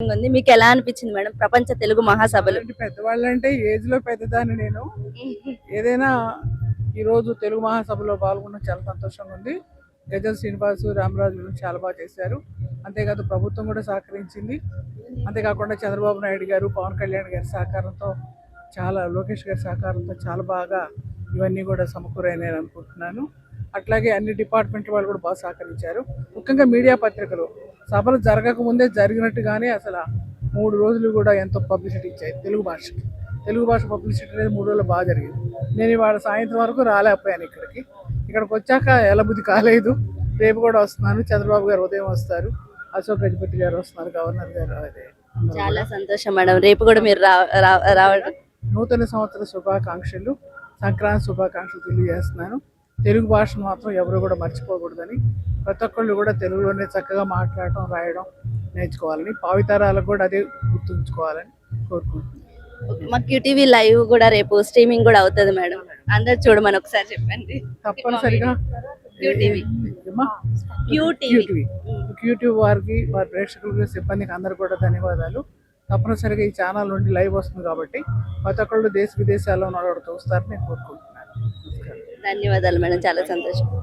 ఉంది. మీకు ఎలా అనిపించింది మేడం ప్రపంచ తెలుగు మహాసభలు? పెద్దవాళ్ళంటే ఏజ్ లో పెద్దదాన్ని నేను. ఏదైనా ఈ రోజు తెలుగు మహాసభలో పాల్గొనడం చాలా సంతోషంగా ఉంది. గజల్ శ్రీనివాసు, రామరాజు గురించి చాలా బాగా చేశారు. అంతేకాదు ప్రభుత్వం కూడా సహకరించింది. అంతేకాకుండా చంద్రబాబు నాయుడు గారు, పవన్ కళ్యాణ్ గారి సహకారంతో, లోకేష్ గారి సహకారంతో చాలా బాగా ఇవన్నీ కూడా సమకూరాయని నేను అనుకుంటున్నాను. అట్లాగే అన్ని డిపార్ట్మెంట్ వాళ్ళు కూడా బాగా సహకరించారు. ముఖ్యంగా మీడియా పత్రికలు సభలు జరగక ముందే జరిగినట్టుగానే అసలు 3 రోజులు కూడా ఎంతో పబ్లిసిటీ ఇచ్చాయి తెలుగు భాషకి. తెలుగు భాష పబ్లిసిటీ అనేది 3 రోజులు బాగా జరిగింది. నేను ఇవాళ సాయంత్రం వరకు రాలేకపోయాను ఇక్కడికి వచ్చాక ఎలబుద్ధి కాలేదు. రేపు కూడా వస్తున్నాను. చంద్రబాబు గారు ఉదయం వస్తారు, అశోక్ గజపతి గారు వస్తున్నారు, గవర్నర్ గారు. అదే చాలా సంతోషం మేడం. రేపు కూడా మీరు రావడం. నూతన సంవత్సర శుభాకాంక్షలు, సంక్రాంతి శుభాకాంక్షలు తెలియజేస్తున్నాను. తెలుగు భాషను మాత్రం ఎవరు కూడా మర్చిపోకూడదని, ప్రతి ఒక్కళ్ళు కూడా తెలుగులోనే చక్కగా మాట్లాడటం, రాయడం నేర్చుకోవాలని, భావితరాలకు కూడా అదే గుర్తుంచుకోవాలని కోరుకుంటున్నాను. మా క్యూటీవీ లైవ్ కూడా రేపు స్ట్రీమింగ్ కూడా అవుతుంది మేడం, అందరు చూడమని ఒకసారి చెప్పండి. తప్పనిసరిగా క్యూటీవీ వారికి, వారి ప్రేక్షకులకి, సిబ్బందికి అందరు కూడా ధన్యవాదాలు. తప్పనిసరిగా ఈ ఛానల్ నుండి లైవ్ వస్తుంది కాబట్టి ప్రతి ఒక్కళ్ళు దేశ విదేశాల్లో చూస్తారని నేను కోరుకుంటున్నాను. ధన్యవాదాలు మేడం, చాలా సంతోషం.